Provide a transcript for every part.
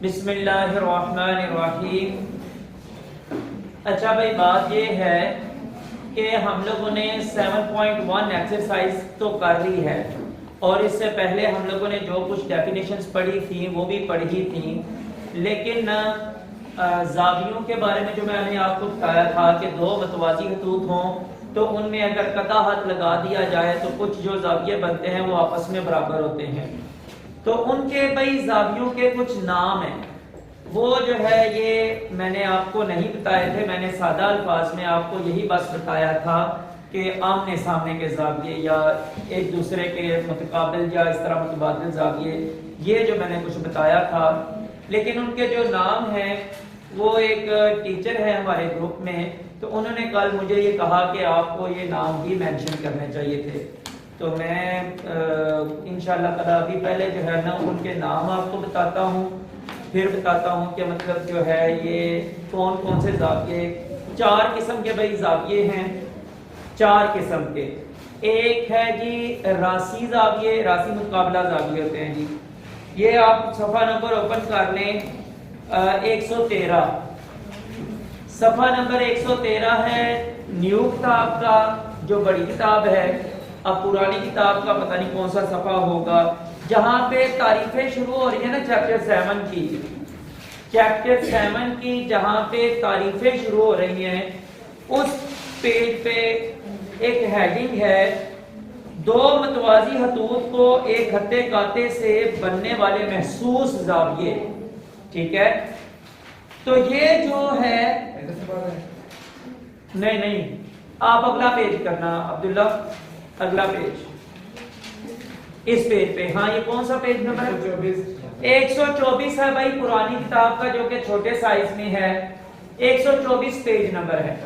बिस्मिल्लाहिर्रहमानिर्रहीम। अच्छा भाई, बात ये है कि हम लोगों ने 7.1 एक्सरसाइज तो कर ली है और इससे पहले हम लोगों ने जो कुछ डेफिनेशंस पढ़ी थी वो भी पढ़ी थी, लेकिन ज़ावियों के बारे में जो मैंने आपको बताया था कि दो मतवाज़ी खतूत हों तो उनमें अगर कता हाथ लगा दिया जाए तो कुछ जो ज़ाविये बनते हैं वो आपस में बराबर होते हैं। तो उनके भाई ज़ावियों के कुछ नाम हैं, वो जो है ये मैंने आपको नहीं बताए थे। मैंने सादा अल्फाज में आपको यही बस बताया था कि आमने सामने के ज़ाविये या एक दूसरे के मुतकाबिल या इस तरह मुतबादिल ज़ाविये, ये जो मैंने कुछ बताया था। लेकिन उनके जो नाम हैं, वो एक टीचर है हमारे ग्रुप में, तो उन्होंने कल मुझे ये कहा कि आपको ये नाम भी मेंशन करने चाहिए थे। तो मैं इंशाल्लाह ताला अभी पहले जो है ना उनके नाम आपको बताता हूँ, फिर बताता हूँ कि मतलब जो है ये कौन कौन से ज़ाविये, 4 किस्म के भाई ज़ाविये हैं, 4 किस्म के। एक है जी रासी ज़ाविये, रासी मुकाबला ज़ाविये होते हैं जी। ये आप सफ़ा नंबर ओपन कर लें, 113 सफ़ा नंबर 113 है न्यू किताब का, जो बड़ी किताब है। अब पुरानी किताब का पता नहीं कौन सा सफ़ा होगा, जहां पे तारीफें शुरू हो रही है ना चैप्टर 7 की, चैप्टर 7 की जहां पे तारीफें शुरू हो रही हैं, उस पेज पे एक हेडिंग है, दो मतवाजी हतूत को एक खत्ते काते से बनने वाले महसूस ज़ाविये। ठीक है, तो ये जो है नहीं, आप अगला पेज करना अब्दुल्ला, अगला पेज, इस पेज पे। हाँ, ये कौन सा पेज नंबर है? 124 है भाई पुरानी किताब का, जो कि छोटे साइज में है। 124 पेज नंबर है।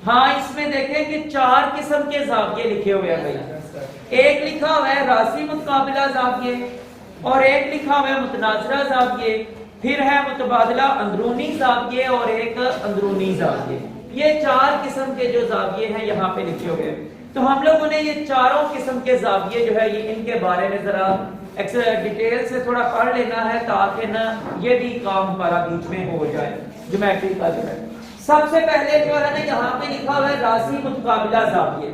हाँ, इसमें देखें कि 4 किस्म के ज़ाविये लिखे हुए हैं भाई। एक लिखा हुआ है रासी मुतकाबिला ज़ाविये, और एक लिखा हुआ है मुतनाज़रा ज़ाविये, फिर है मुतबादला अंदरूनी ज़ाविये और एक अंदरूनी ज़ाविये। ये 4 किस्म के जो ज़ाविये हैं यहाँ पे लिखे हुए हैं। तो हम लोगों ने ये चारों किस्म के ज़ाविये जो है ये इनके बारे में जरा डिटेल से थोड़ा पढ़ लेना है, ताकि ना ये भी काम हमारा बीच में हो जाए ज्योमेट्री का जो है। सबसे पहले जो है ना यहाँ पे लिखा हुआ है रासी मुतकाबिला ज़ाविये।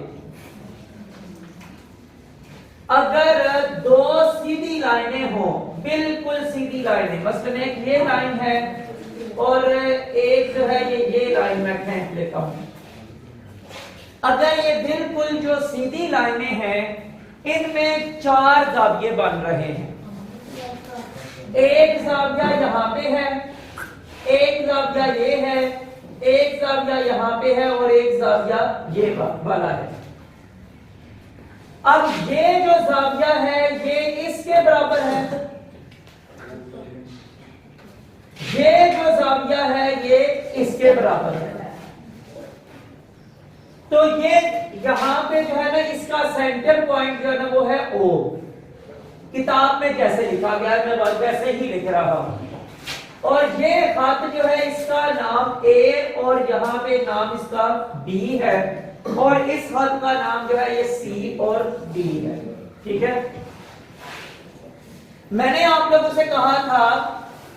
अगर 2 सीधी लाइनें हो, बिल्कुल सीधी लाइनें, मसलन एक ये लाइन है और एक जो है ये लाइन मैं खींच लेता हूं। अगर ये बिल्कुल जो सीधी लाइनें हैं, इनमें 4 ज़ाविये बन रहे हैं। एक ज़ाविया यहाँ पे है, एक ज़ाविया ये है, एक ज़ाविया यहाँ पे है और एक ज़ाविया ये वाला है। अब ये जो ज़ाविया है ये इसके बराबर है, ये जो ज़ाविया है ये इसके बराबर है। तो ये यहां पे जो है ना इसका सेंटर पॉइंट जो है ना वो है O। किताब में जैसे लिखा गया है मैं वैसे ही लिख रहा हूं। और ये खत जो है इसका नाम A और यहाँ पे नाम इसका B है, और इस खत का नाम जो है ये C और D है। ठीक है, मैंने आप लोगों से कहा था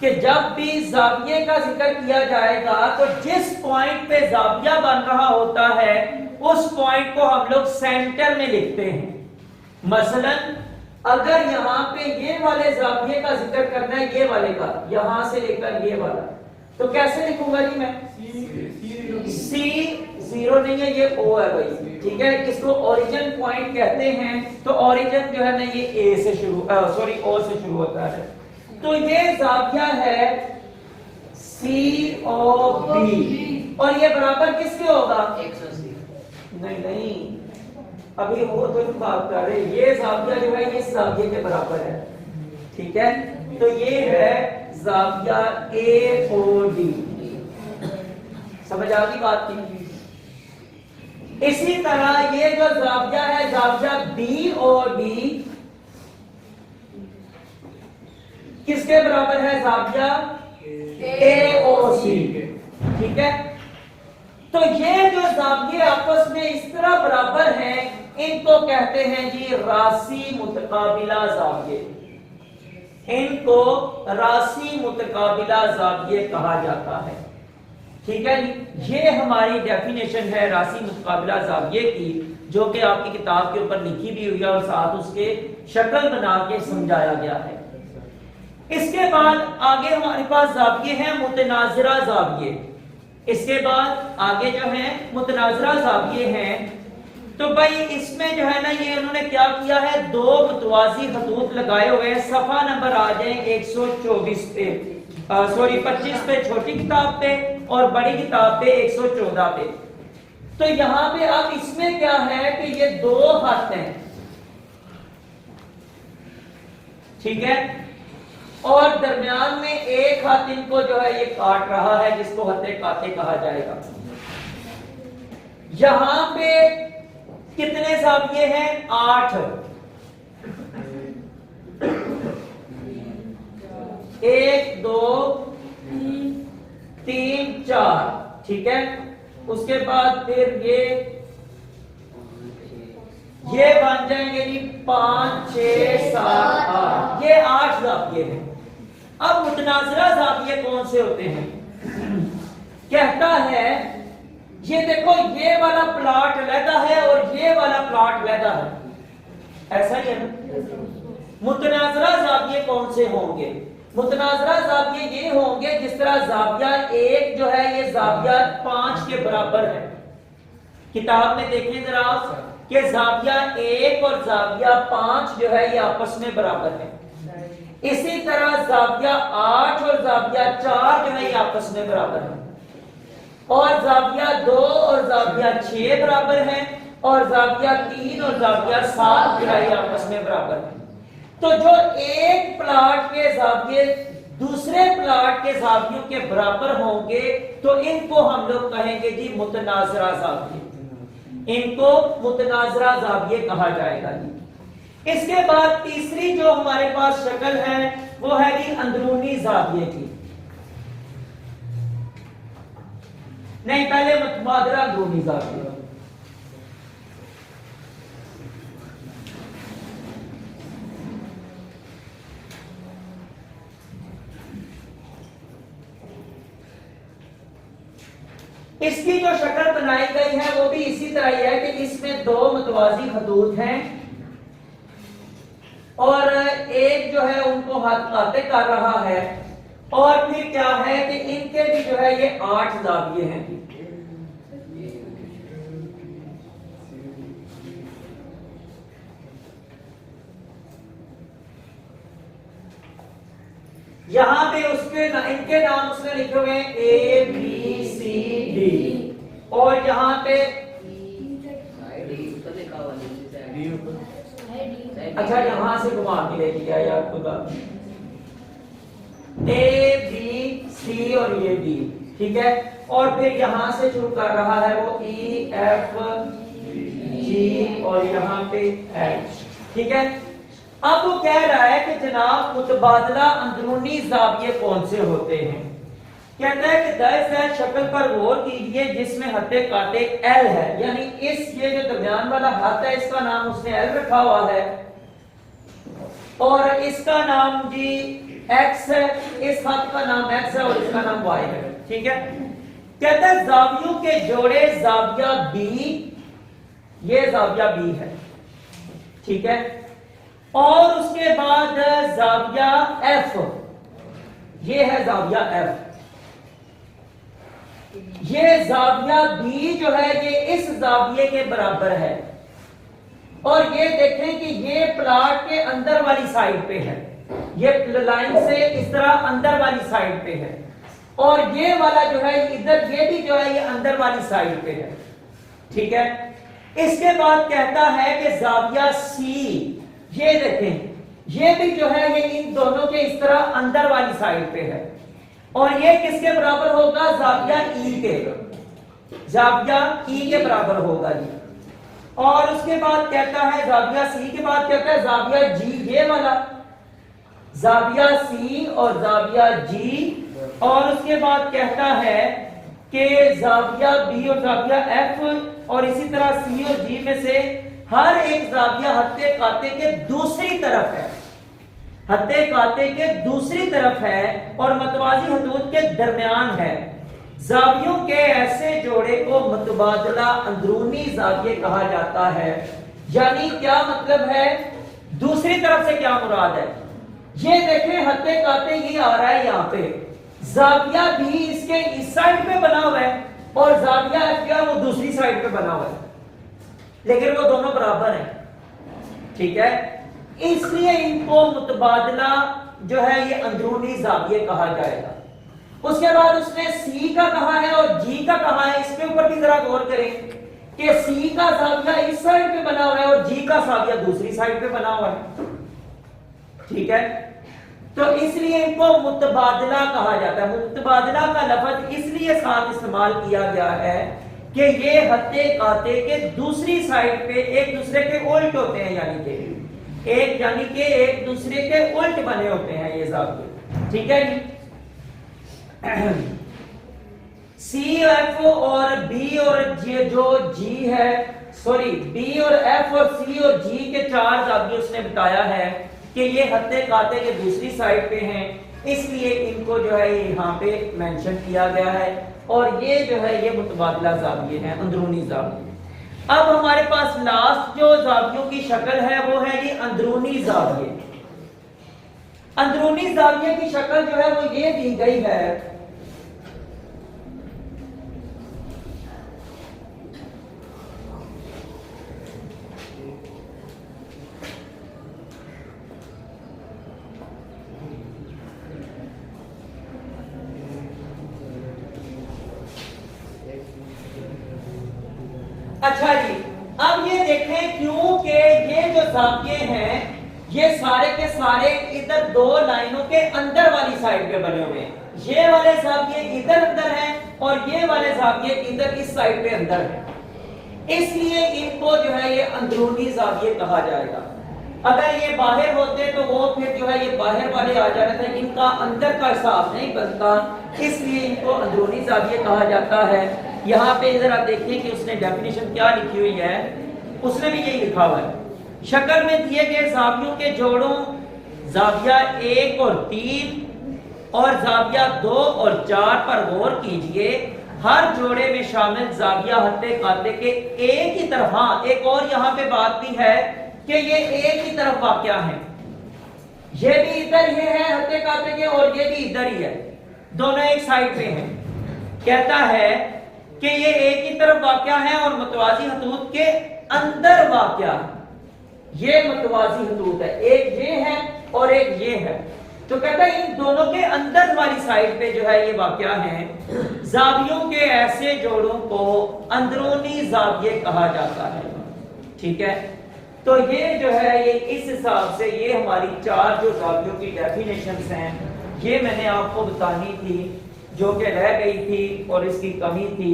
कि जब भी ज़ाविये का जिक्र किया जाएगा तो जिस पॉइंट पे ज़ाविया बन रहा होता है उस पॉइंट को हम लोग सेंटर में लिखते हैं। मसलन अगर यहाँ पे ये वाले ज़ाविये का जिक्र करना है, ये वाले का, यहां से लेकर ये वाला, तो कैसे लिखूंगा जी मैं? C0 नहीं है, ये O है भाई। ठीक है, इसको ओरिजिन पॉइंट कहते हैं। तो ओरिजिन जो है ना ये O से शुरू होता है। तो ये ज़ाविया है COB, और ये बराबर किसके होगा? 180। नहीं, अभी वो तो बात कर रहे, ये ज़ाविया जो है इस ज़ाविये के बराबर है। ठीक है, तो ये है ज़ाविया AOD। समझ आ गई बात की? इसी तरह ये जो ज़ाविया है ज़ाविया BOD किसके बराबर है? ज़ाविया AOC। ठीक है, तो ये जो ज़ाविये आपस में इस तरह बराबर हैं, इनको कहते हैं जी रासी मुतकाबिला ज़ाविये। इनको रासी मुतकाबिला जाविये कहा जाता है। ठीक है जी, ये हमारी डेफिनेशन है रासी मुतकाबिला जाविये की, जो कि आपकी किताब के ऊपर लिखी भी हुई है और साथ उसके शक्ल बना के समझाया गया है। इसके बाद आगे हमारे पास जाविये हैं मुतनाज़िरा जाविये। इसके बाद आगे जो है मुतनाज़िरा जाविये हैं। तो भाई इसमें जो है ना ये उन्होंने क्या किया है, दो मुतवाज़ी खतूत लगाए हुए हैं। सफ़ा नंबर आ जाए 124 पे, सॉरी 25 पे छोटी किताब पे और बड़ी किताब पे 114 पे। तो यहां पे अब इसमें क्या है कि ये दो हाथ हैं, ठीक है, और दरमियान में एक हाथ इनको जो है ये काट रहा है, जिसको हत्ते काते कहा जाएगा। यहां पे कितने जाविये हैं, 8। 1 2 3 4, ठीक है। उसके बाद फिर ये बन जाएंगे जी 5 6 7 8, ये 8 जाविये हैं। अब मुतनाज़िरा जाविये कौन से होते हैं, कहता है ये देखो ये वाला प्लॉट अलहदा है और ये वाला प्लॉट अलहदा है, ऐसा ही है ना। मुतनाज़िरा जाविये कौन से होंगे, मुतनाज़िरा जाविये ये होंगे जिस तरह जाविया 1 जो है ये जाविया 5 के बराबर है। किताब में देखें जरा कि जाविया 1 और जाविया 5 जो है ये आपस में बराबर है। इसी तरह जाविया 8 और जाविया 4 जो है ये आपस में बराबर है, और जाविया 2 और जाविया 6 बराबर है, और जाविया 3 और जाविया 7 जो है ये आपस में बराबर है। तो जो एक प्लॉट के जाविये दूसरे प्लॉट के जावियों के बराबर होंगे तो इनको हम लोग कहेंगे जी मुतनाज़िरा जाविये, इनको मुतनाज़िरा जाविये कहा जाएगा जी। इसके बाद तीसरी जो हमारे पास शक्ल है वो है जी अंदरूनी जाविये की, नहीं पहले मुतबादरा अंदरूनी जाविये। इसकी जो शक्ल बनाई गई है वो भी इसी तरह ही है कि इसमें दो मुतवाज़ी खतूत हैं और एक जो है उनको हाथ काते कर रहा है, और फिर क्या है कि इनके भी जो है ये 8 जाविये हैं। यहां पे उसके इनके नाम उसने लिखे हुए हैं A B C D, और यहां पे अच्छा यहां से घुमा के लेके गया यार कोई बात नहीं, A B C और ये D, ठीक है। और फिर यहां से शुरू कर रहा है वो E F G और यहां पे H, ठीक है। अब वो कह रहा है कि जनाब मुतबादला अंदरूनी जाविये कौन से होते हैं। कहता है कि दरअसल शक्ल पर गौर कीजिए जिसमें हत्ते काटे L है, यानी इस ये जो दरमियान वाला हाथ है इसका नाम उसने L रखा हुआ है, और इसका नाम जी X है, इस हाथ का नाम X है और इसका नाम Y है, ठीक है। कहता है जावियों के जोड़े जाविया B, ये जाविया B है, ठीक है, और उसके बाद जाविया F, ये है जाविया F। ये जाविया B जो है ये इस जाविये के बराबर है, और ये देखें कि ये प्लॉट के अंदर वाली साइड पे है, ये लाइन से इस तरह अंदर वाली साइड पे है, और ये वाला जो है इधर ये भी जो है ये अंदर वाली साइड पे है, ठीक है। इसके बाद कहता है कि जाविया C, ये देखें ये भी जो है ये इन दोनों के इस तरह अंदर वाली साइड पे है, और ये किसके बराबर होगा, जाविया E के, जाविया E के बराबर होगा जी। और उसके बाद कहता है जाविया C के बाद कहता है जाविया G, ये वाला जाविया C और जाविया G, और उसके बाद कहता है कि जाविया B और जाविया F, और इसी तरह C और G में से हर एक जाविया हत्ते काते के दूसरी तरफ है, हत्ते काते के दूसरी तरफ है और मतवाजी हदूद के दरमियान है। जावियों के ऐसे जोड़े को मुतबादला अंदरूनी जाविये कहा जाता है। यानी क्या मतलब है, दूसरी तरफ से क्या मुराद है, ये देखें हत्ते काते ये आ रहा है यहाँ पे, जाविया भी इसके इस साइड पे बना हुआ है और जाविया क्या वो दूसरी साइड पे बना हुआ है, लेकिन वो दोनों बराबर हैं, ठीक है। इसलिए इनको मुतबादला जो है ये अंदरूनी जाविये कहा जाएगा। उसके बाद उसने सी का कहा है और जी का कहा है, इसके ऊपर भी जरा गौर करें कि सी का जाविया इस साइड पे बना हुआ है और जी का जाविया दूसरी साइड पे बना हुआ है, ठीक है। तो इसलिए इनको मुतबादला कहा जाता है। मुतबादला का लफ्ज इसलिए साथ इस्तेमाल किया गया है कि ये हत्ते काते के दूसरी साइड पे एक दूसरे के उल्ट होते हैं, यानी कि एक दूसरे के उल्ट बने होते हैं ये जाविये, ठीक है जी। सी एफ और बी और जी जो जी है, सॉरी बी और एफ और सी और जी के चार जाविये उसने बताया है कि ये हत्ते काते के दूसरी साइड पे हैं, इसलिए इनको जो है यहाँ पे मेंशन किया गया है और ये जो है ये मुतबादला जाविये हैं, अंदरूनी जाविये। अब हमारे पास लास्ट जो जावियों की शक्ल है वो है ये अंदरूनी जाविये। अंदरूनी जाविये की शक्ल जो है वो ये दी गई है, अच्छा जी। अब ये देखें क्योंकि ये जो जाविये हैं ये सारे के सारे इधर दो लाइनों के अंदर वाली साइड पे बने हुए हैं, ये वाले जाविये इधर अंदर हैं और ये वाले जाविये इधर इस साइड पे अंदर हैं, इसलिए इनको जो है ये अंदरूनी जाविये कहा जाएगा। अगर ये बाहर होते तो वो फिर जो है ये बाहर वाले आ जाते थे, इनका अंदर का हिसाब नहीं बनता, इसलिए इनको अंदरूनी जाविये कहा जाता है। यहाँ पे इधर आप देखिए कि उसने डेफिनेशन क्या लिखी हुई है, उसने भी यही लिखा हुआ है, शक्ल में दिए गए जावियों के जोड़ों जाविया 1 और 3 और जाविया 2 और 4 पर गौर कीजिए। हर जोड़े में शामिल जाविया हत्ते काते के एक ही तरफ, हाँ एक और यहाँ पे बात भी है कि ये एक ही तरफ वाक़या है, ये भी इधर ही है हत्ते काते के और ये भी इधर ही है, दोनों एक साइड पे हैं। कहता है कि ये एक ही तरफ वाक़या है और मुतवाजी हदूद के अंदर वाक़या, ये मुतवाजी हदूद है, एक ये है और एक ये है, तो कहता है इन दोनों के अंदर वाली साइड पे जो है ये वाक़या है। जावियों के ऐसे जोड़ों को अंदरूनी जाविये कहा जाता है, ठीक है। तो ये जो है ये इस हिसाब से ये हमारी चार जो जावियों की डेफिनेशंस हैं ये मैंने आपको बतानी थी, जो कि रह गई थी और इसकी कमी थी।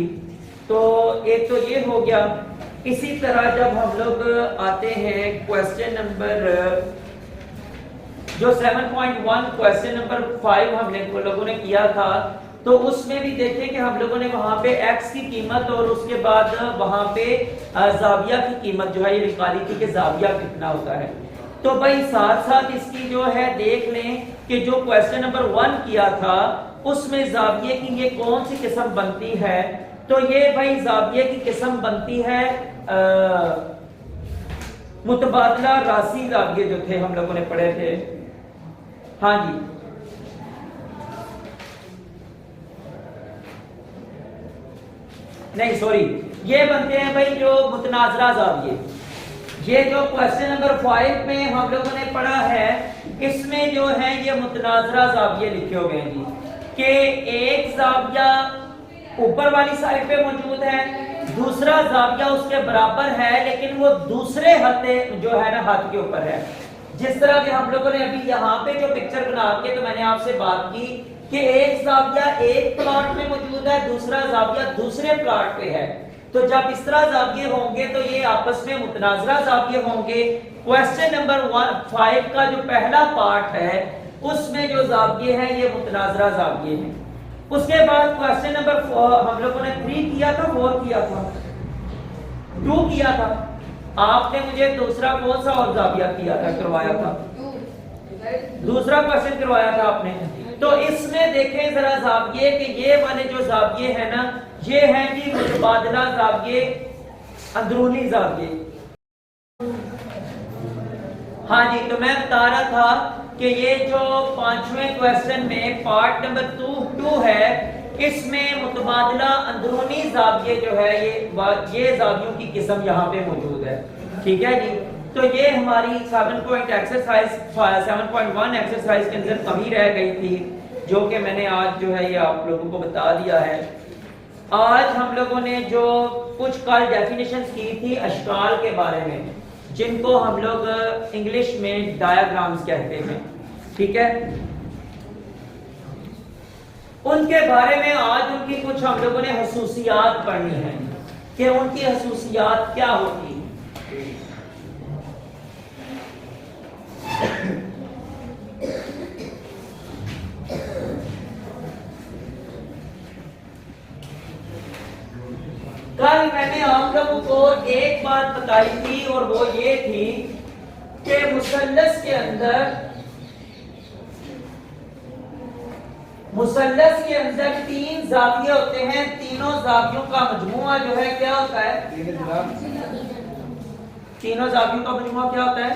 तो एक तो ये हो गया। इसी तरह जब हम लोग आते हैं क्वेश्चन नंबर जो 7.1 क्वेश्चन नंबर 5 हम लोगों ने किया था, तो उसमें भी देखें कि हम लोगों ने वहां पे x की कीमत और उसके बाद वहां पे जाविया की कीमत जो है ये निकाली थी कि जाविया कितना होता है। तो भाई साथ साथ इसकी जो है देख लें कि जो क्वेश्चन नंबर 1 किया था उसमें जाविये की ये कौन सी किस्म बनती है। तो ये भाई जाविये की किस्म बनती है मुतबादला रासी जाविये जो थे हम लोगों ने पढ़े थे। हाँ जी, नहीं सॉरी, ये बनते हैं भाई जो मुतनाजरा जाविये। ये जो क्वेश्चन नंबर 5 में हम लोगों ने पढ़ा है इसमें जो है ये मुतनाजरा जाविये लिखे हुए हैं जी, कि एक जाविया ऊपर वाली साइड पे मौजूद है, दूसरा जाविया उसके बराबर है लेकिन वो दूसरे हत्थे जो है ना हाथ के ऊपर है। जिस तरह के हम लोगों ने अभी यहाँ पे जो पिक्चर बना के तो मैंने आपसे बात की कि एक जाविया एक प्लॉट में मौजूद है, दूसरा जाविया दूसरे प्लॉट पे है। तो जब इस तरह जाविये होंगे तो ये आपस में मुतनाजरा जाविये होंगे। क्वेश्चन नंबर 5 का जो पहला पार्ट है उसमें जो जाविये हैं ये मुतनाजरा जाविये हैं। उसके बाद क्वेश्चन नंबर 4 हम लोगों ने 3 किया था, 4 किया था, 2 किया था। आपने मुझे दूसरा कौन सा और जाविया किया था, करवाया था? دوسرا क्वेश्चन करवाया था आपने। तो इसमें देखें जरा जाविये कि ये वाले जो जाविये हैं ना, ये हैं जी मुतबादला जाविये, अंदरूनी जाविये। हाँ जी, तो मैं बता रहा था कि ये जो पांचवें क्वेश्चन में पार्ट नंबर 2 है, इसमें मुतबादला अंदरूनी जाविये जो है ये जावियों की किस्म यहाँ पे मौजूद है। ठीक है जी। तो ये हमारी 7.1 एक्सरसाइज के अंदर कमी रह गई थी, जो कि मैंने आज जो है ये आप लोगों को बता दिया है। आज हम लोगों ने जो कुछ कल डेफिनेशंस की थी अशकाल के बारे में, जिनको हम लोग इंग्लिश में डायग्राम्स कहते हैं। ठीक है, उनके बारे में आज उनकी कुछ हम लोगों ने हुसूसियात पढ़नी है कि उनकी हुसूसियात क्या होती है। कल मैंने आप लोगों को एक बात बताई थी और वो ये थी कि मुसल्लस के अंदर 3 जाविये होते हैं। तीनों जावियों का मजमुआ जो है क्या होता है? तीनों जावियों का मजमुआ क्या होता है?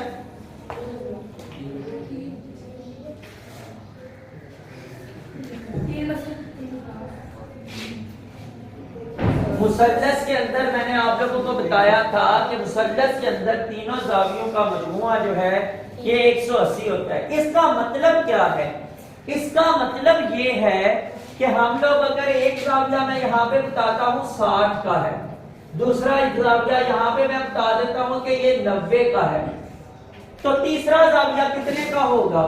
मुसल्लस के अंदर मैंने आप लोगों को बताया था कि मुसल्लस के अंदर तीनों जावियों का मजमुआ जो है ये 180 होता है। इसका मतलब क्या है? इसका मतलब ये है कि हम लोग अगर एक जाविया मैं यहाँ पे बताता हूँ 60 का है, दूसरा जाविया यहाँ पे मैं बता देता हूँ कि ये 90 का है, तो तीसरा जाविया कितने का होगा?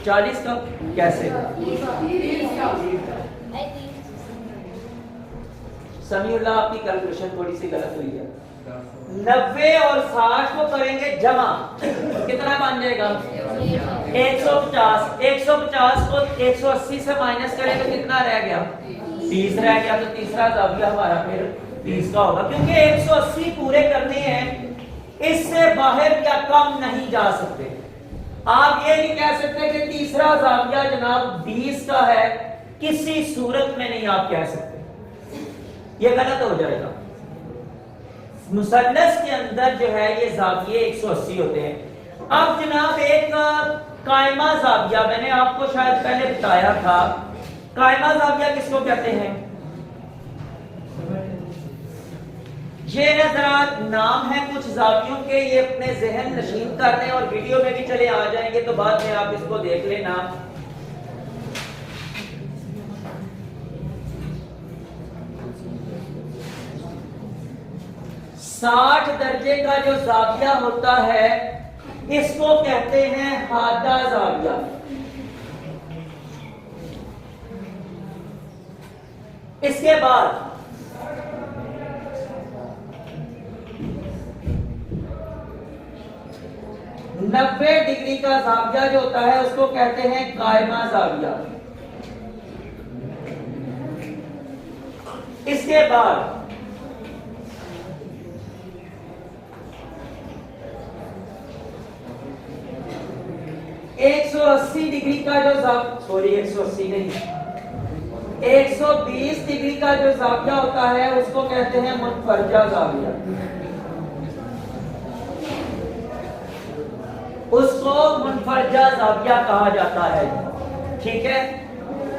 40 का। कैसे? समीउल्लाह, आपकी कैलकुलेशन थोड़ी सी गलत हुई है। 90 और 60 को करेंगे जमा, कितना बन जाएगा? 150। 150 को 180 से माइनस करें तो कितना रह गया? 30 रह गया। तो तीसरा जाविया हमारा फिर 30 का होगा, क्योंकि 180 पूरे करने हैं, इससे बाहर या कम नहीं जा सकते। आप ये नहीं कह सकते कि तीसरा जाविया जनाब 20 का है, किसी सूरत में नहीं आप कह सकते, ये गलत हो जाएगा। मुसल्लस के अंदर जो है ये जाविये 180 होते हैं। अब जनाब एक कायमा जाविया मैंने आपको शायद पहले बताया था। कायमा जाविया किसको कहते हैं? ये ना जरा नाम है कुछ जावियों के, ये अपने जहन नशीन कर लें और वीडियो में भी चले आ जाएंगे तो बाद में आप इसको देख लेना। 60 दर्जे का जो जाविया होता है इसको कहते हैं हादा जाविया। इसके बाद 90 डिग्री का जाविया जो होता है उसको कहते हैं कायमा जाविया। इसके बाद 180 डिग्री का जो 180 नहीं, 120 डिग्री का जो जाविया होता है उसको कहते हैं मुनफरजा जाविया। उसको मुनफरजा जाविया कहा जाता है। ठीक है,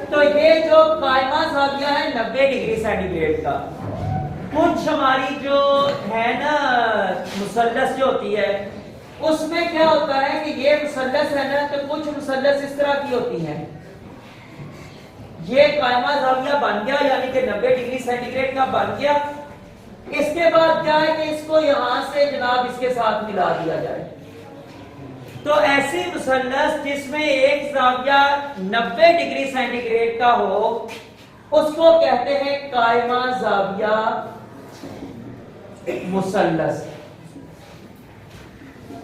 तो ये जो कायमा जाविया है 90 डिग्री सेंटीग्रेड का, कुछ हमारी जो है ना मुसल्लस जो होती है उसमें क्या होता है कि ये मुसल्लस है ना, तो कुछ मुसल्लस इस तरह की होती हैं। ये कायमा जाविया बन गया, यानी कि 90 डिग्री सेंटीग्रेड का बन गया। इसके बाद क्या है कि इसको यहां से जनाब इसके साथ मिला दिया जाए। तो ऐसी मुसल्लस जिसमें एक जाविया 90 डिग्री सेंटीग्रेड का हो उसको कहते हैं कायमा जाविया मुसल्लस,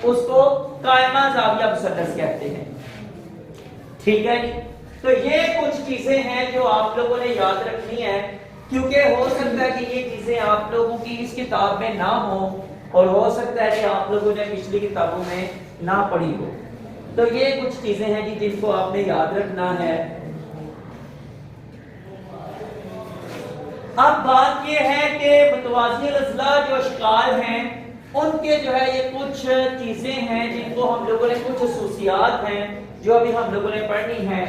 उसको कायमा जाविया मुसल्लस कहते हैं। ठीक है जी। तो ये कुछ चीजें हैं जो आप लोगों ने याद रखनी है, क्योंकि हो सकता है कि ये चीजें आप लोगों की इस किताब में ना हो। اور ہو سکتا ہے کہ آپ لوگوں نے پچھلی کتابوں میں نہ پڑھی ہو. تو یہ کچھ چیزیں ہیں جی جن کو آپ نے یاد رکھنا ہے. اب بات یہ ہے کہ متوازی الاضلاع جو اشکال ہیں ان کے جو ہے یہ کچھ چیزیں ہیں جن کو ہم لوگوں نے کچھ خصوصیات ہیں جو ابھی ہم لوگوں نے پڑھنی ہے.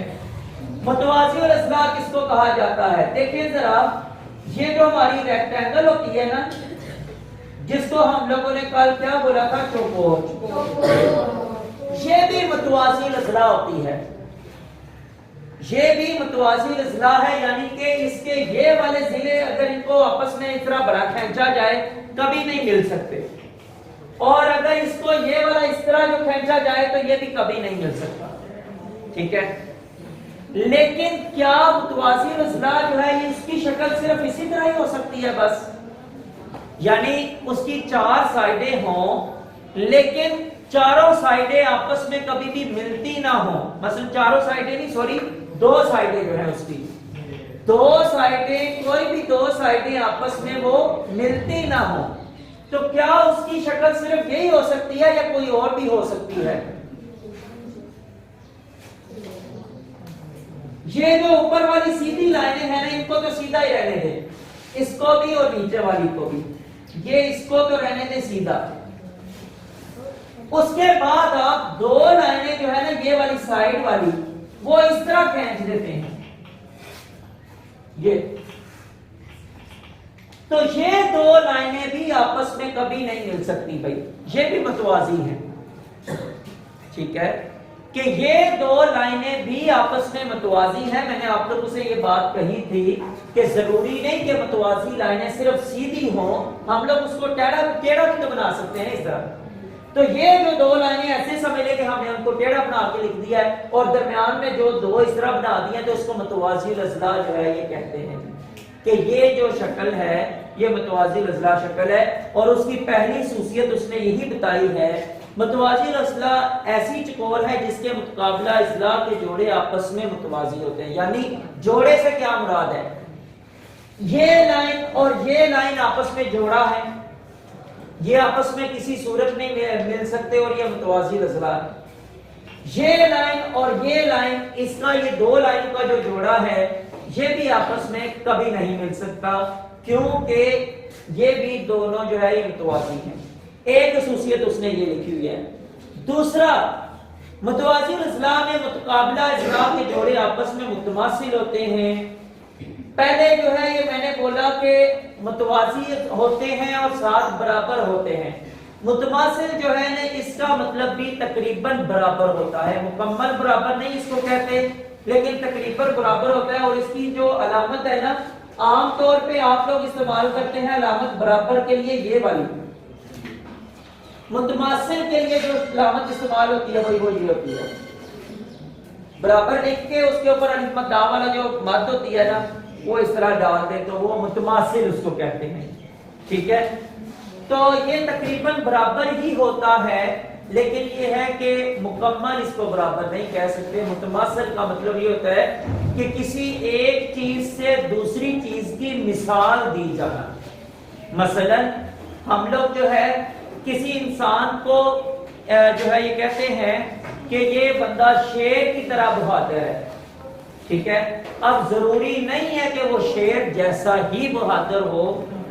متوازی الاضلاع کس کو کہا جاتا ہے؟ دیکھیں ذرا، یہ جو ہماری ریکٹینگل ہوتی ہے نا، جس کو ہم لوگوں نے کل کیا بولا تھا؟ چوکور. یہ بھی متوازی الاضلاع ہوتی ہے. یہ بھی متوازی الاضلاع ہے، یعنی کہ اس کے یہ والے ضلع اگر ان کو آپس میں اس طرح بڑا کھینچا جائے کبھی نہیں مل سکتے، اور اگر اس کو یہ والا اس طرح جو کھینچا جائے تو یہ بھی کبھی نہیں مل سکتا. ٹھیک ہے، لیکن کیا متوازی الاضلاع جو ہے یہ اس کی شکل صرف اسی طرح ہی ہو سکتی ہے بس؟ یعنی اس کی 4 سائڈیں ہوں لیکن چاروں سائڈیں آپس میں کبھی بھی ملتی نہ ہوں. مثلا چاروں سائڈیں نہیں، سوری 2 سائڈیں جو ہیں اس کی 2 سائڈیں، کوئی بھی 2 سائڈیں آپس میں وہ ملتی نہ ہوں، تو کیا اس کی شکل صرف یہی ہو سکتی ہے یا کوئی اور بھی ہو سکتی ہے؟ یہ جو اوپر والی سیدھی لائنیں ہیں نا، ان کو تو سیدھا ہی رہنے دیں، اس کو بھی اور نیچے والی کو بھی. یہ اس کو تو رہنے دیں سیدھا. اس کے بعد آپ 2 لائنیں جو ہے نا یہ والی سائڈ والی وہ اس طرح کھینچ دیتے ہیں. یہ تو یہ 2 لائنیں بھی آپس میں کبھی نہیں مل سکتی بھائی، یہ بھی متوازی ہیں. ٹھیک ہے کہ یہ 2 لائنیں بھی آپس میں متوازی ہیں. میں نے آپ لوگوں سے یہ بات کہی تھی کہ ضروری نہیں کہ متوازی لائنیں صرف سیدھی ہوں، ہم لوگ اس کو ٹیڑھا بھی تو بنا سکتے ہیں اس طرح. تو یہ جو 2 لائنیں ایسے سمجھ لیں کہ ہم نے ان کو ٹیڑھا بنا کے لکھ دیا ہے، اور درمیان میں جو 2 اس طرح بنا دیے تو اس کو متوازی الاضلاع جو ہے یہ کہتے ہیں کہ یہ جو شکل ہے یہ متوازی الاضلاع شکل ہے. اور اس کی پہلی خصوصیت اس نے یہی بتائی ہے، متوازی الاضلاع ایسی چکور ہے جس کے متقابلہ اضلاع کے جوڑے آپس میں متوازی ہوتے ہیں. یعنی جوڑے سے کیا مراد ہے؟ یہ لائن اور یہ لائن آپس میں جوڑا ہے، یہ آپس میں کسی صورت نہیں مل سکتے اور یہ متوازی الاضلاع ہے. یہ لائن اور یہ لائن، اس کا یہ 2 لائن کا جو جوڑا ہے یہ بھی آپس میں کبھی نہیں مل سکتا، کیونکہ یہ بھی دونوں جو ہے یہ متوازی ہیں. ایک خصوصیت اس نے یہ لکھی ہوئی ہے. دوسرا، متوازی الاضلاع میں متقابلہ اضلاع کے جوڑے آپس میں متماثل ہوتے ہیں. پہلے جو ہے یہ میں نے بولا کہ متوازی ہوتے ہیں اور ساتھ برابر ہوتے ہیں. متماثل جو ہے نا اس کا مطلب بھی تقریباً برابر ہوتا ہے، مکمل برابر نہیں اس کو کہتے لیکن تقریباً برابر ہوتا ہے. اور اس کی جو علامت ہے نا، عام طور پہ آپ لوگ استعمال کرتے ہیں علامت برابر کے لیے یہ والی، متماثل کے لیے جو علامت استعمال ہوتی ہے وہ یہ ہوتی ہے. برابر لکھ کے اس کے اوپر الف مد والا جو مد ہوتی ہے نا وہ اس طرح ڈال دیں تو وہ متماثل اس کو کہتے ہیں. ٹھیک ہے، تو یہ تقریباً برابر ہی ہوتا ہے، لیکن یہ ہے کہ مکمل اس کو برابر نہیں کہہ سکتے. متماثل کا مطلب یہ ہوتا ہے کہ کسی ایک چیز سے دوسری چیز کی مثال دی جانا. مثلا ہم لوگ جو ہے کسی انسان کو جو ہے یہ کہتے ہیں کہ یہ بندہ شیر کی طرح بہادر ہے. ٹھیک ہے، اب ضروری نہیں ہے کہ وہ شیر جیسا ہی بہادر ہو،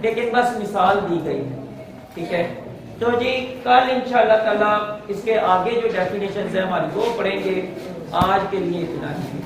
لیکن بس مثال دی گئی ہے. ٹھیک ہے، تو جی کل انشاءاللہ تعالی اس کے آگے جو ڈیفینیشنز ہیں ہماری وہ پڑھیں گے. آج کے لیے اتنا ہی.